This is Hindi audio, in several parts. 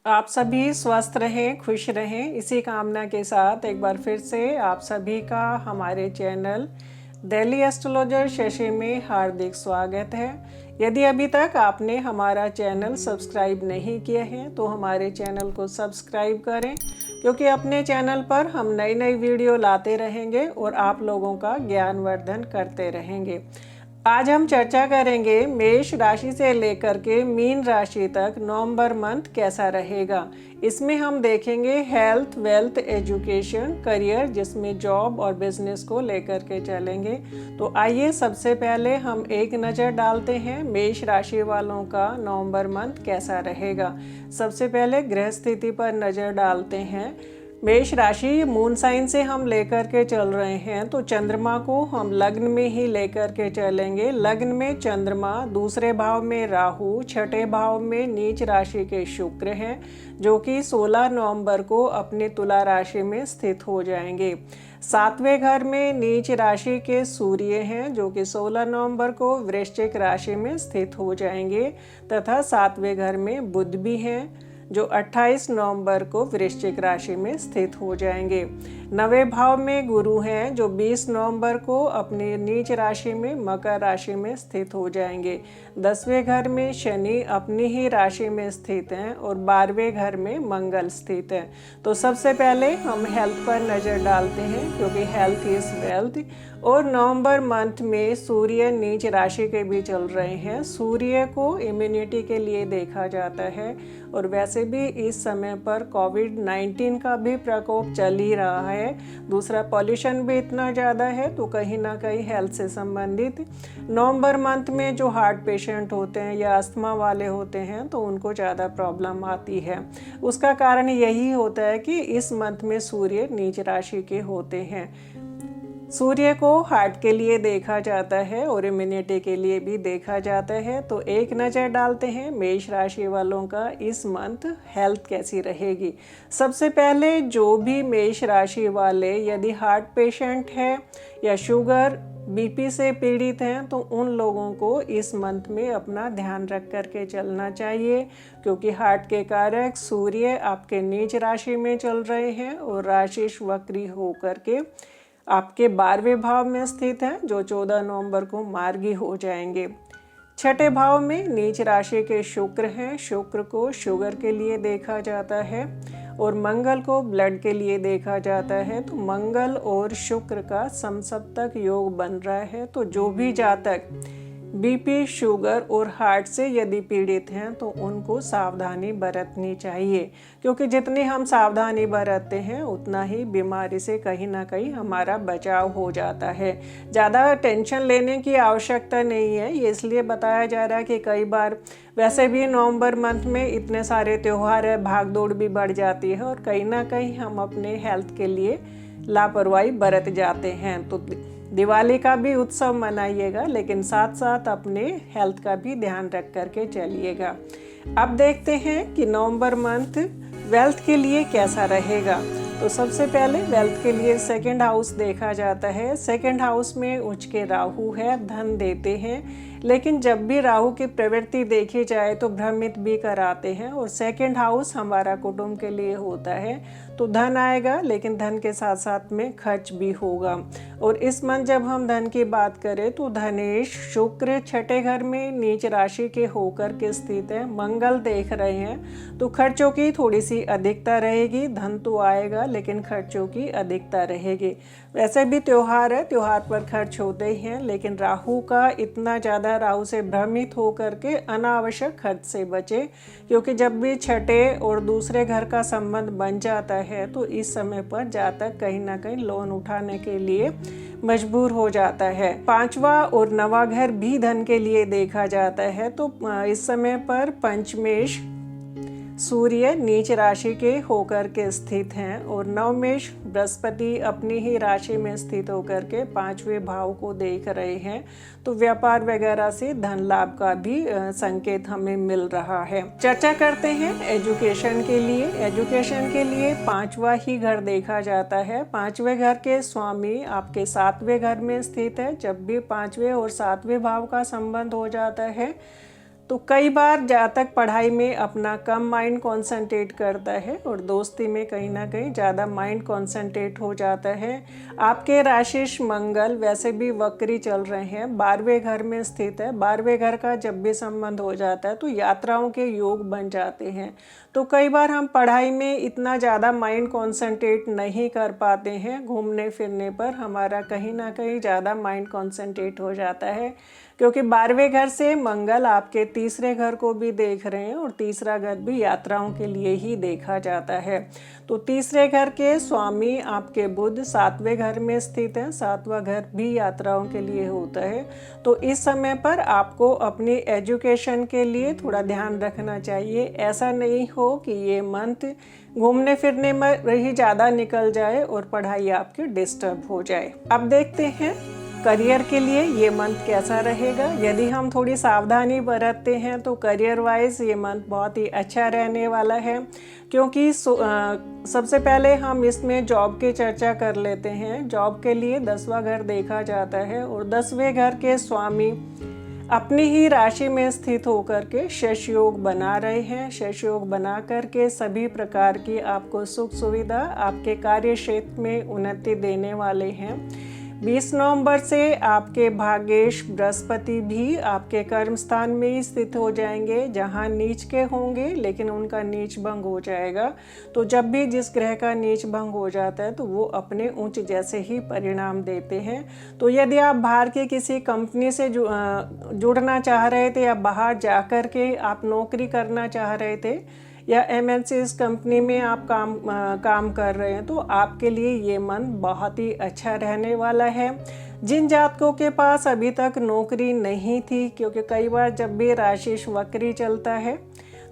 आप सभी स्वस्थ रहें, खुश रहें, इसी कामना के साथ एक बार फिर से आप सभी का हमारे चैनल डेली एस्ट्रोलॉजर शशि में हार्दिक स्वागत है। यदि अभी तक आपने हमारा चैनल सब्सक्राइब नहीं किया है तो हमारे चैनल को सब्सक्राइब करें, क्योंकि अपने चैनल पर हम नई नई वीडियो लाते रहेंगे और आप लोगों का ज्ञानवर्धन करते रहेंगे। आज हम चर्चा करेंगे मेष राशि से लेकर के मीन राशि तक नवंबर मंथ कैसा रहेगा। इसमें हम देखेंगे हेल्थ, वेल्थ, एजुकेशन, करियर, जिसमें जॉब और बिजनेस को लेकर के चलेंगे। तो आइए सबसे पहले हम एक नज़र डालते हैं मेष राशि वालों का नवंबर मंथ कैसा रहेगा। सबसे पहले ग्रह स्थिति पर नज़र डालते हैं। मेष राशि मून साइन से हम लेकर के चल रहे हैं, तो चंद्रमा को हम लग्न में ही लेकर के चलेंगे। लग्न में चंद्रमा, दूसरे भाव में राहु, छठे भाव में नीच राशि के शुक्र हैं, जो कि 16 नवंबर को अपनी तुला राशि में स्थित हो जाएंगे। सातवें घर में नीच राशि के सूर्य हैं, जो कि 16 नवंबर को वृश्चिक राशि में स्थित हो जाएंगे, तथा सातवें घर में बुध भी हैं, जो 28 नवंबर को वृश्चिक राशि में स्थित हो जाएंगे। नवे भाव में गुरु हैं, जो 20 नवंबर को अपनी नीच राशि में मकर राशि में स्थित हो जाएंगे। 10वें घर में शनि अपनी ही राशि में स्थित हैं और 12वें घर में मंगल स्थित है। तो सबसे पहले हम हेल्थ पर नज़र डालते हैं, क्योंकि हेल्थ इज वेल्थ। और नवंबर मंथ में सूर्य नीच राशि के भी चल रहे हैं। सूर्य को इम्यूनिटी के लिए देखा जाता है, और वैसे भी इस समय पर कोविड-19 का भी प्रकोप चल ही रहा है। दूसरा, पॉल्यूशन भी इतना ज़्यादा है, तो कहीं ना कहीं हेल्थ से संबंधित नवंबर मंथ में जो हार्ट पेशेंट होते हैं या अस्थमा वाले होते हैं, तो उनको ज़्यादा प्रॉब्लम आती है। उसका कारण यही होता है कि इस मंथ में सूर्य नीच राशि के होते हैं। सूर्य को हार्ट के लिए देखा जाता है और इम्यूनिटी के लिए भी देखा जाता है। तो एक नज़र डालते हैं मेष राशि वालों का इस मंथ हेल्थ कैसी रहेगी। सबसे पहले जो भी मेष राशि वाले यदि हार्ट पेशेंट है या शुगर, बीपी से पीड़ित हैं, तो उन लोगों को इस मंथ में अपना ध्यान रख कर के चलना चाहिए, क्योंकि हार्ट के कारक सूर्य आपके नीच राशि में चल रहे हैं और राशिश वक्री होकर के आपके 12वें भाव में स्थित है, जो 14 नवंबर को मार्गी हो जाएंगे। छठे भाव में नीच राशि के शुक्र हैं। शुक्र को शुगर के लिए देखा जाता है और मंगल को ब्लड के लिए देखा जाता है। तो मंगल और शुक्र का समसप्तक योग बन रहा है। तो जो भी जातक बीपी, शुगर और हार्ट से यदि पीड़ित हैं, तो उनको सावधानी बरतनी चाहिए, क्योंकि जितनी हम सावधानी बरतते हैं उतना ही बीमारी से कहीं ना कहीं हमारा बचाव हो जाता है। ज़्यादा टेंशन लेने की आवश्यकता नहीं है। ये इसलिए बताया जा रहा है कि कई बार वैसे भी नवंबर मंथ में इतने सारे त्यौहार है, भाग दौड़ भी बढ़ जाती है और कहीं ना कहीं हम अपने हेल्थ के लिए लापरवाही बरत जाते हैं। तो दिवाली का भी उत्सव मनाइएगा, लेकिन साथ साथ अपने हेल्थ का भी ध्यान रख करके चलिएगा। अब देखते हैं कि नवंबर मंथ वेल्थ के लिए कैसा रहेगा। तो सबसे पहले वेल्थ के लिए सेकंड हाउस देखा जाता है। सेकंड हाउस में उच्च के राहु है, धन देते हैं, लेकिन जब भी राहु की प्रवृत्ति देखी जाए तो भ्रमित भी कराते हैं। और सेकंड हाउस हमारा कुटुंब के लिए होता है, तो धन आएगा, लेकिन धन के साथ साथ में खर्च भी होगा। और इस मंथ जब हम धन की बात करें तो धनेश शुक्र छठे घर में नीच राशि के होकर के स्थित है, मंगल देख रहे हैं, तो खर्चों की थोड़ी सी अधिकता रहेगी। धन तो आएगा, लेकिन खर्चों की अधिकता रहेगी। वैसे भी त्यौहार है, त्यौहार पर खर्च होते ही हैं, लेकिन राहु का इतना ज़्यादा, राहु से भ्रमित होकर के अनावश्यक खर्च से बचे, क्योंकि जब भी छठे और दूसरे घर का संबंध बन जाता है तो इस समय पर जातक कहीं ना कहीं लोन उठाने के लिए मजबूर हो जाता है। पांचवा और नवा घर भी धन के लिए देखा जाता है। तो इस समय पर पंचमेश सूर्य नीच राशि के होकर के स्थित हैं और नवमेश बृहस्पति अपनी ही राशि में स्थित होकर के 5वें भाव को देख रहे हैं। तो व्यापार वगैरह से धन लाभ का भी संकेत हमें मिल रहा है। चर्चा करते हैं एजुकेशन के लिए। एजुकेशन के लिए 5वां ही घर देखा जाता है। 5वें घर के स्वामी आपके 7वें घर में स्थित है। जब भी 5वें और 7वें भाव का संबंध हो जाता है तो कई बार जहाँ तक पढ़ाई में अपना कम माइंड कंसंट्रेट करता है और दोस्ती में कहीं ना कहीं ज़्यादा माइंड कंसंट्रेट हो जाता है। आपके राशिश मंगल वैसे भी वक्री चल रहे हैं, 12वें घर में स्थित है। 12वें घर का जब भी संबंध हो जाता है तो यात्राओं के योग बन जाते हैं। तो कई बार हम पढ़ाई में इतना ज़्यादा माइंड कंसंट्रेट नहीं कर पाते हैं, घूमने फिरने पर हमारा कहीं ना कहीं ज़्यादा माइंड कंसंट्रेट हो जाता है, क्योंकि 12वें घर से मंगल आपके तीसरे घर को भी देख रहे हैं और तीसरा घर भी यात्राओं के लिए ही देखा जाता है। तो तीसरे घर के स्वामी आपके बुध 7वें घर में स्थित हैं। 7वां घर भी यात्राओं के लिए होता है। तो इस समय पर आपको अपनी एजुकेशन के लिए थोड़ा ध्यान रखना चाहिए। ऐसा नहीं हो कि ये मंथ घूमने फिरने में ही ज़्यादा निकल जाए और पढ़ाई आपकी डिस्टर्ब हो जाए। अब देखते हैं करियर के लिए ये मंथ कैसा रहेगा। यदि हम थोड़ी सावधानी बरतते हैं तो करियर वाइज ये मंथ बहुत ही अच्छा रहने वाला है, क्योंकि सबसे पहले हम इसमें जॉब की चर्चा कर लेते हैं। जॉब के लिए 10वां घर देखा जाता है और 10वें घर के स्वामी अपनी ही राशि में स्थित होकर के शेष योग बना रहे हैं। शेष योग बना करके सभी प्रकार की आपको सुख सुविधा आपके कार्य क्षेत्र में उन्नति देने वाले हैं। 20 नवंबर से आपके भाग्येश बृहस्पति भी आपके कर्म स्थान में ही स्थित हो जाएंगे, जहां नीच के होंगे लेकिन उनका नीच भंग हो जाएगा। तो जब भी जिस ग्रह का नीच भंग हो जाता है तो वो अपने उच्च जैसे ही परिणाम देते हैं। तो यदि आप बाहर की किसी कंपनी से जुड़ना चाह रहे थे या बाहर जाकर के आप नौकरी करना चाह रहे थे या MNCs कंपनी में आप काम कर रहे हैं, तो आपके लिए ये मंथ बहुत ही अच्छा रहने वाला है। जिन जातकों के पास अभी तक नौकरी नहीं थी, क्योंकि कई बार जब भी राशिश वक्री चलता है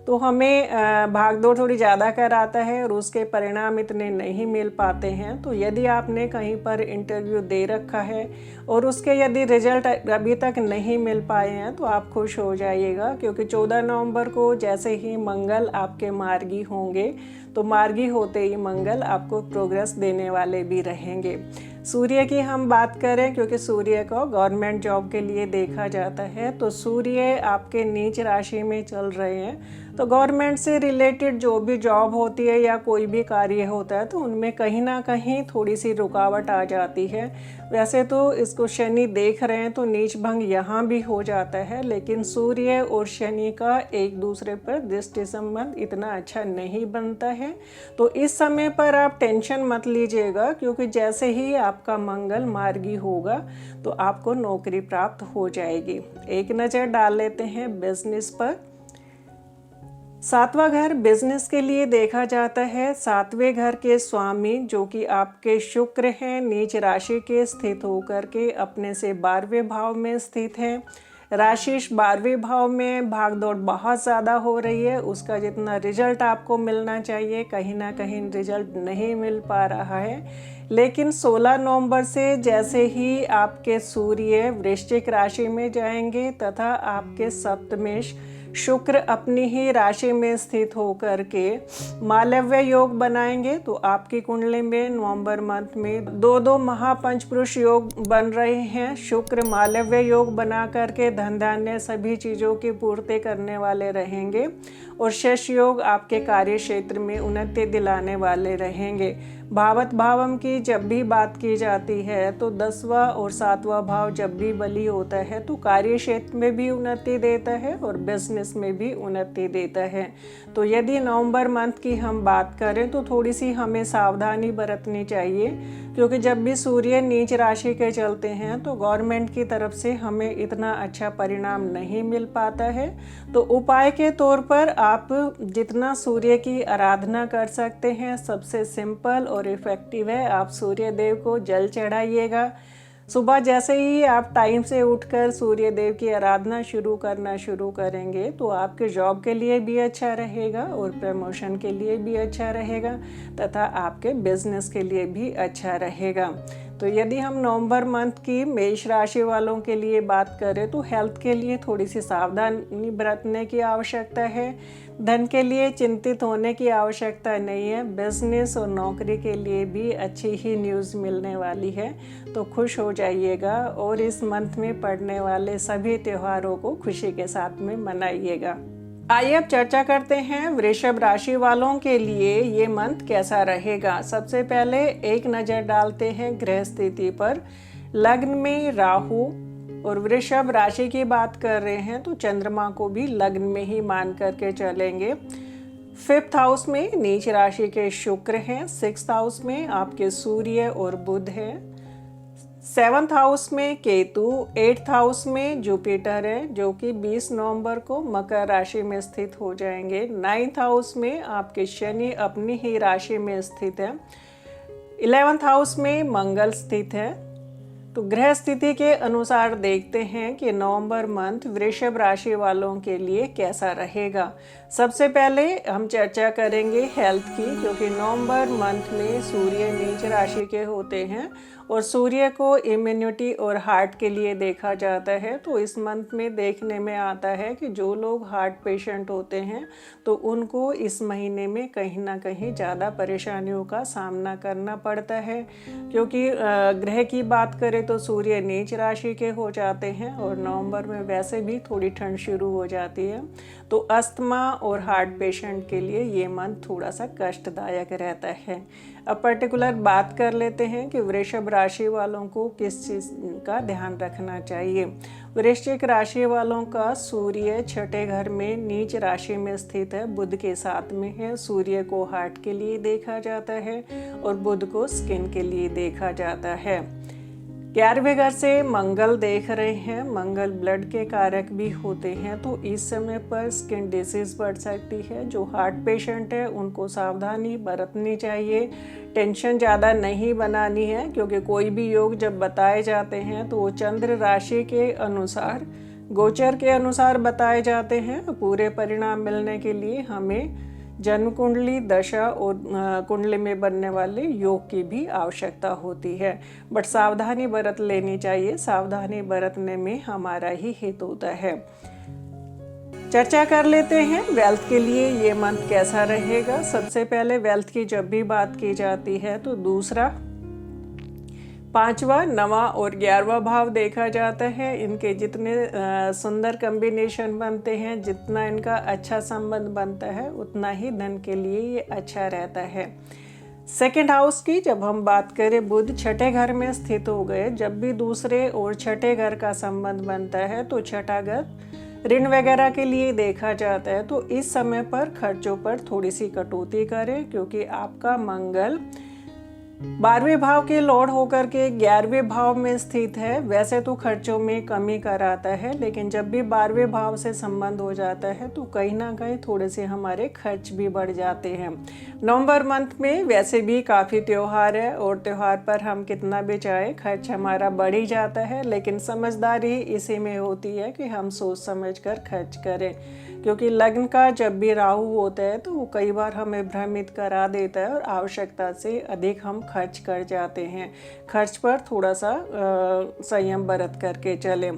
तो हमें भागदौड़ थोड़ी ज़्यादा कराता है और उसके परिणाम इतने नहीं मिल पाते हैं। तो यदि आपने कहीं पर इंटरव्यू दे रखा है और उसके यदि रिजल्ट अभी तक नहीं मिल पाए हैं तो आप खुश हो जाइएगा, क्योंकि 14 नवंबर को जैसे ही मंगल आपके मार्गी होंगे तो मार्गी होते ही मंगल आपको प्रोग्रेस देने वाले भी रहेंगे। सूर्य की हम बात करें, क्योंकि सूर्य को गवर्नमेंट जॉब के लिए देखा जाता है, तो सूर्य आपके नीच राशि में चल रहे हैं। तो गवर्नमेंट से रिलेटेड जो भी जॉब होती है या कोई भी कार्य होता है तो उनमें कहीं ना कहीं थोड़ी सी रुकावट आ जाती है। वैसे तो इसको शनि देख रहे हैं तो नीच भंग यहाँ भी हो जाता है, लेकिन सूर्य और शनि का एक दूसरे पर दृष्टि संबंध इतना अच्छा नहीं बनता है। तो इस समय पर आप टेंशन मत लीजिएगा, क्योंकि जैसे ही आपका मंगल मार्गी होगा तो आपको नौकरी प्राप्त हो जाएगी। एक नज़र डाल लेते हैं बिजनेस पर। 7वां घर बिजनेस के लिए देखा जाता है। 7वें घर के स्वामी जो कि आपके शुक्र हैं, नीच राशि के स्थित होकर के अपने से 12वें भाव में स्थित हैं। राशिश 12वें भाव में भागदौड़ बहुत ज़्यादा हो रही है। उसका जितना रिजल्ट आपको मिलना चाहिए कहीं ना कहीं रिजल्ट नहीं मिल पा रहा है। लेकिन 16 नवंबर से जैसे ही आपके सूर्य वृश्चिक राशि में जाएंगे तथा आपके सप्तमेश शुक्र अपनी ही राशि में स्थित होकर के मालव्य योग बनाएंगे, तो आपकी कुंडली में नवंबर मंथ में दो महापंचपुरुष योग बन रहे हैं। शुक्र मालव्य योग बना करके धन धान्य सभी चीज़ों की पूर्ति करने वाले रहेंगे और शेष योग आपके कार्य क्षेत्र में उन्नति दिलाने वाले रहेंगे। भावत भावम की जब भी बात की जाती है तो 10वां और 7वां भाव जब भी बली होता है तो कार्य क्षेत्र में भी उन्नति देता है और बिजनेस में भी उन्नति देता है। तो यदि नवंबर मंथ की हम बात करें तो थोड़ी सी हमें सावधानी बरतनी चाहिए, क्योंकि जब भी सूर्य नीच राशि के चलते हैं तो गवर्नमेंट की तरफ से हमें इतना अच्छा परिणाम नहीं मिल पाता है। तो उपाय के तौर पर आप जितना सूर्य की आराधना कर सकते हैं, सबसे सिंपल और इफ़ेक्टिव है, आप सूर्य देव को जल चढ़ाइएगा। सुबह जैसे ही आप टाइम से उठकर सूर्य देव की आराधना शुरू करेंगे तो आपके जॉब के लिए भी अच्छा रहेगा और प्रमोशन के लिए भी अच्छा रहेगा तथा आपके बिजनेस के लिए भी अच्छा रहेगा। तो यदि हम नवंबर मंथ की मेष राशि वालों के लिए बात करें तो हेल्थ के लिए थोड़ी सी सावधानी बरतने की आवश्यकता है। धन के लिए चिंतित होने की आवश्यकता नहीं है। बिजनेस और नौकरी के लिए भी अच्छी ही न्यूज़ मिलने वाली है, तो खुश हो जाइएगा और इस मंथ में पड़ने वाले सभी त्योहारों को खुशी के साथ में मनाइएगा। आइए अब चर्चा करते हैं वृषभ राशि वालों के लिए ये मंथ कैसा रहेगा। सबसे पहले एक नज़र डालते हैं ग्रह स्थिति पर। लग्न में राहु और वृषभ राशि की बात कर रहे हैं तो चंद्रमा को भी लग्न में ही मान करके चलेंगे। 5th हाउस में नीच राशि के शुक्र हैं। 6th हाउस में आपके सूर्य और बुध हैं। 7th हाउस में केतु, 8th हाउस में जुपिटर है जो कि 20 नवंबर को मकर राशि में स्थित हो जाएंगे। 9th हाउस में आपके शनि अपनी ही राशि में स्थित है। 11th हाउस में मंगल स्थित है। तो ग्रह स्थिति के अनुसार देखते हैं कि नवंबर मंथ वृषभ राशि वालों के लिए कैसा रहेगा। सबसे पहले हम चर्चा करेंगे हेल्थ की, क्योंकि नवंबर मंथ में सूर्य नीच राशि के होते हैं और सूर्य को इम्यूनिटी और हार्ट के लिए देखा जाता है। तो इस मंथ में देखने में आता है कि जो लोग हार्ट पेशेंट होते हैं तो उनको इस महीने में कहीं ना कहीं ज़्यादा परेशानियों का सामना करना पड़ता है, क्योंकि ग्रह की बात करें तो सूर्य नीच राशि के हो जाते हैं और नवंबर में वैसे भी थोड़ी ठंड शुरू हो जाती है। तो अस्थमा और हार्ट पेशेंट के लिए ये मंथ थोड़ा सा कष्टदायक रहता है। अब पर्टिकुलर बात कर लेते हैं कि वृषभ राशि वालों को किस चीज़ का ध्यान रखना चाहिए। वृश्चिक राशि वालों का सूर्य छठे घर में नीच राशि में स्थित है, बुध के साथ में है। सूर्य को हार्ट के लिए देखा जाता है और बुध को स्किन के लिए देखा जाता है। 11वें घर से मंगल देख रहे हैं। मंगल ब्लड के कारक भी होते हैं, तो इस समय पर स्किन डिसीज बढ़ सकती है। जो हार्ट पेशेंट है उनको सावधानी बरतनी चाहिए। टेंशन ज़्यादा नहीं बनानी है, क्योंकि कोई भी योग जब बताए जाते हैं तो वो चंद्र राशि के अनुसार, गोचर के अनुसार बताए जाते हैं। पूरे परिणाम मिलने के लिए हमें जन्म कुंडली, दशा और कुंडली में बनने वाले योग की भी आवश्यकता होती है, बट सावधानी बरत लेनी चाहिए। सावधानी बरतने में हमारा ही हित होता है। चर्चा कर लेते हैं वेल्थ के लिए ये मंथ कैसा रहेगा। सबसे पहले वेल्थ की जब भी बात की जाती है तो दूसरा, 5वां, 9वां और 11वां भाव देखा जाता है। इनके जितने सुंदर कॉम्बिनेशन बनते हैं, जितना इनका अच्छा संबंध बनता है, उतना ही धन के लिए ये अच्छा रहता है। 2nd हाउस की जब हम बात करें, बुध छठे घर में स्थित हो गए। जब भी दूसरे और छठे घर का संबंध बनता है तो छठा घर ऋण वगैरह के लिए देखा जाता है। तो इस समय पर खर्चों पर थोड़ी सी कटौती करें, क्योंकि आपका मंगल 12वें भाव के लॉर्ड होकर के 11वें भाव में स्थित है। वैसे तो खर्चों में कमी कराता है, लेकिन जब भी 12वें भाव से संबंध हो जाता है तो कहीं ना कहीं थोड़े से हमारे खर्च भी बढ़ जाते हैं। नवंबर मंथ में वैसे भी काफ़ी त्यौहार है और त्यौहार पर हम कितना भी चाहे खर्च हमारा बढ़ ही जाता है, लेकिन समझदारी इसी में होती है कि हम सोच समझ कर खर्च करें, क्योंकि लग्न का जब भी राहु होता है तो वो कई बार हमें भ्रमित करा देता है और आवश्यकता से अधिक हम खर्च कर जाते हैं। खर्च पर थोड़ा सा संयम बरत करके चलें।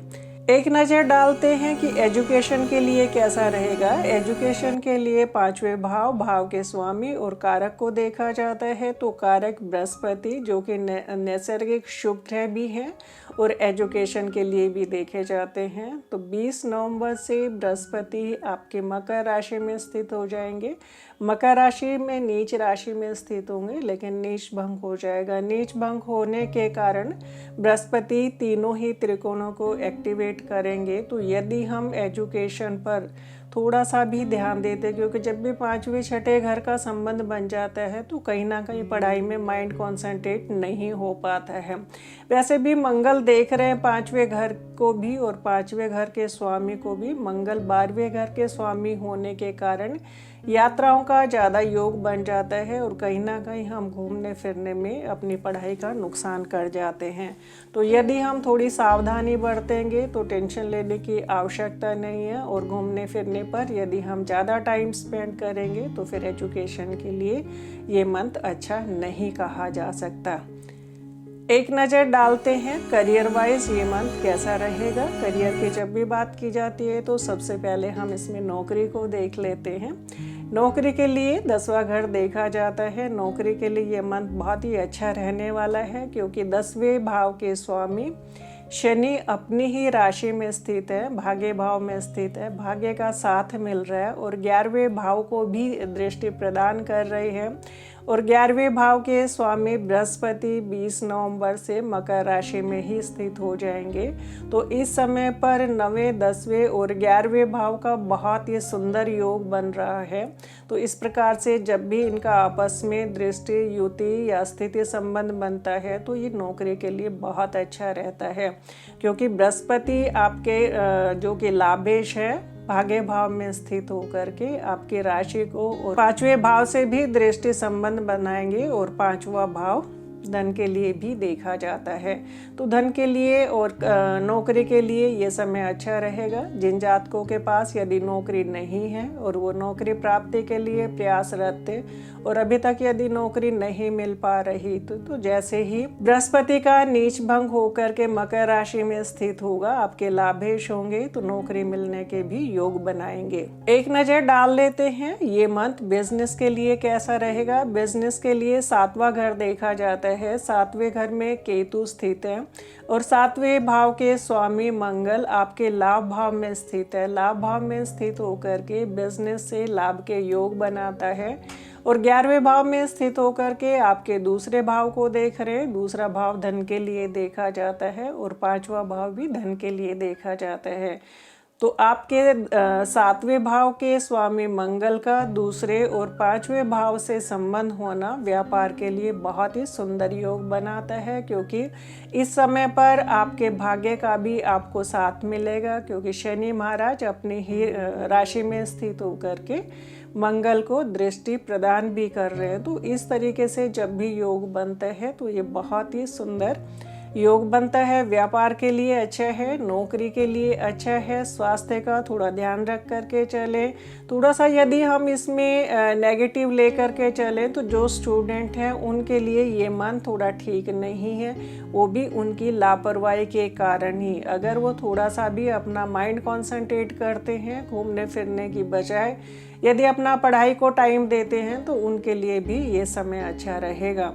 एक नज़र डालते हैं कि एजुकेशन के लिए कैसा रहेगा। एजुकेशन के लिए 5वें भाव, भाव के स्वामी और कारक को देखा जाता है। तो कारक बृहस्पति जो कि नैसर्गिक शुभ ग्रह भी हैं और एजुकेशन के लिए भी देखे जाते हैं। तो 20 नवंबर से बृहस्पति आपके मकर राशि में स्थित हो जाएंगे। मकर राशि में नीच राशि में स्थित होंगे, लेकिन नीच भंग हो जाएगा। नीच भंग होने के कारण बृहस्पति तीनों ही त्रिकोणों को एक्टिवेट करेंगे। तो यदि हम एजुकेशन पर थोड़ा सा भी ध्यान देते, क्योंकि जब भी 5वें छठे घर का संबंध बन जाता है तो कहीं ना कहीं पढ़ाई में माइंड कॉन्सेंट्रेट नहीं हो पाता है। वैसे भी मंगल देख रहे हैं 5वें घर को भी और 5वें घर के स्वामी को भी। मंगल 12वें घर के स्वामी होने के कारण यात्राओं का ज़्यादा योग बन जाता है और कहीं ना कहीं हम घूमने फिरने में अपनी पढ़ाई का नुकसान कर जाते हैं। तो यदि हम थोड़ी सावधानी बरतेंगे तो टेंशन लेने की आवश्यकता नहीं है, और घूमने फिरने पर यदि हम ज़्यादा टाइम स्पेंड करेंगे तो फिर एजुकेशन के लिए ये मंथ अच्छा नहीं कहा जा सकता। एक नज़र डालते हैं करियर वाइज ये मंथ कैसा रहेगा। करियर की जब भी बात की जाती है तो सबसे पहले हम इसमें नौकरी को देख लेते हैं। नौकरी के लिए 10वां घर देखा जाता है। नौकरी के लिए ये मंथ बहुत ही अच्छा रहने वाला है, क्योंकि 10वें भाव के स्वामी शनि अपनी ही राशि में स्थित है, भाग्य भाव में स्थित है, भाग्य का साथ मिल रहा है और 11वें भाव को भी दृष्टि प्रदान कर रही है। और 11वें भाव के स्वामी बृहस्पति 20 नवंबर से मकर राशि में ही स्थित हो जाएंगे। तो इस समय पर 9वें, 10वें और 11वें भाव का बहुत ही सुंदर योग बन रहा है। तो इस प्रकार से जब भी इनका आपस में दृष्टि, युति या स्थिति संबंध बनता है तो ये नौकरी के लिए बहुत अच्छा रहता है, क्योंकि बृहस्पति आपके जो कि लाभेश है, भाग्य भाव में स्थित होकर के आपकी राशि को और 5वें भाव से भी दृष्टि संबंध बनाएंगे और 5वां भाव धन के लिए भी देखा जाता है। तो धन के लिए और नौकरी के लिए ये समय अच्छा रहेगा। जिन जातकों के पास यदि नौकरी नहीं है और वो नौकरी प्राप्ति के लिए प्रयासरत थे और अभी तक यदि नौकरी नहीं मिल पा रही तो जैसे ही बृहस्पति का नीच भंग होकर के मकर राशि में स्थित होगा, आपके लाभेश होंगे तो नौकरी मिलने के भी योग बनाएंगे। एक नज़र डाल लेते हैं ये मंथ बिजनेस के लिए कैसा रहेगा। बिजनेस के लिए 7वां घर देखा जाता है। 7वें घर में केतु स्थित है और 7वें भाव के स्वामी मंगल आपके लाभ भाव में स्थित है। लाभ भाव में स्थित होकर के बिजनेस से लाभ के योग बनाता है और 11वें भाव में स्थित होकर के आपके दूसरे भाव को देख रहे हैं। दूसरा भाव धन के लिए देखा जाता है और 5वां भाव भी धन के लिए देखा जाता है। तो आपके 7वें भाव के स्वामी मंगल का दूसरे और 5वें भाव से संबंध होना व्यापार के लिए बहुत ही सुंदर योग बनाता है, क्योंकि इस समय पर आपके भाग्य का भी आपको साथ मिलेगा, क्योंकि शनि महाराज अपनी ही राशि में स्थित होकर के मंगल को दृष्टि प्रदान भी कर रहे हैं। तो इस तरीके से जब भी योग बनता है तो ये बहुत ही सुंदर योग बनता है। व्यापार के लिए अच्छा है, नौकरी के लिए अच्छा है। स्वास्थ्य का थोड़ा ध्यान रख करके चले। थोड़ा सा यदि हम इसमें नेगेटिव लेकर के चले तो जो स्टूडेंट हैं उनके लिए ये मंथ थोड़ा ठीक नहीं है, वो भी उनकी लापरवाही के कारण ही। अगर वो थोड़ा सा भी अपना माइंड कॉन्सेंट्रेट करते हैं घूमने फिरने की बजाय, यदि अपना पढ़ाई को टाइम देते हैं तो उनके लिए भी ये समय अच्छा रहेगा।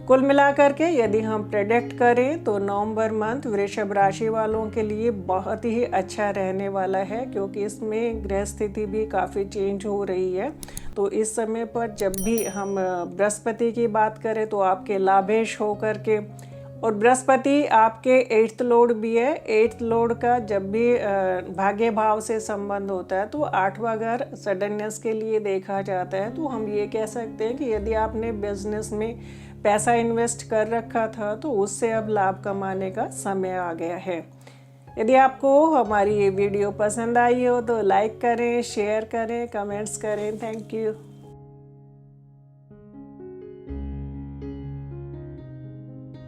कुल मिलाकर के यदि हम प्रेडिक्ट करें तो नवंबर मंथ वृषभ राशि वालों के लिए बहुत ही अच्छा रहने वाला है, क्योंकि इसमें ग्रह स्थिति भी काफ़ी चेंज हो रही है। तो इस समय पर जब भी हम बृहस्पति की बात करें तो आपके लाभेश होकर के, और बृहस्पति आपके 8th लॉर्ड भी है। 8th लॉर्ड का जब भी भाग्य भाव से संबंध होता है तो 8वां घर सडननेस के लिए देखा जाता है। तो हम ये कह सकते हैं कि यदि आपने बिजनेस में पैसा इन्वेस्ट कर रखा था तो उससे अब लाभ कमाने का समय आ गया है। यदि आपको हमारी ये वीडियो पसंद आई हो तो लाइक करें, शेयर करें, कमेंट्स करें। Thank you.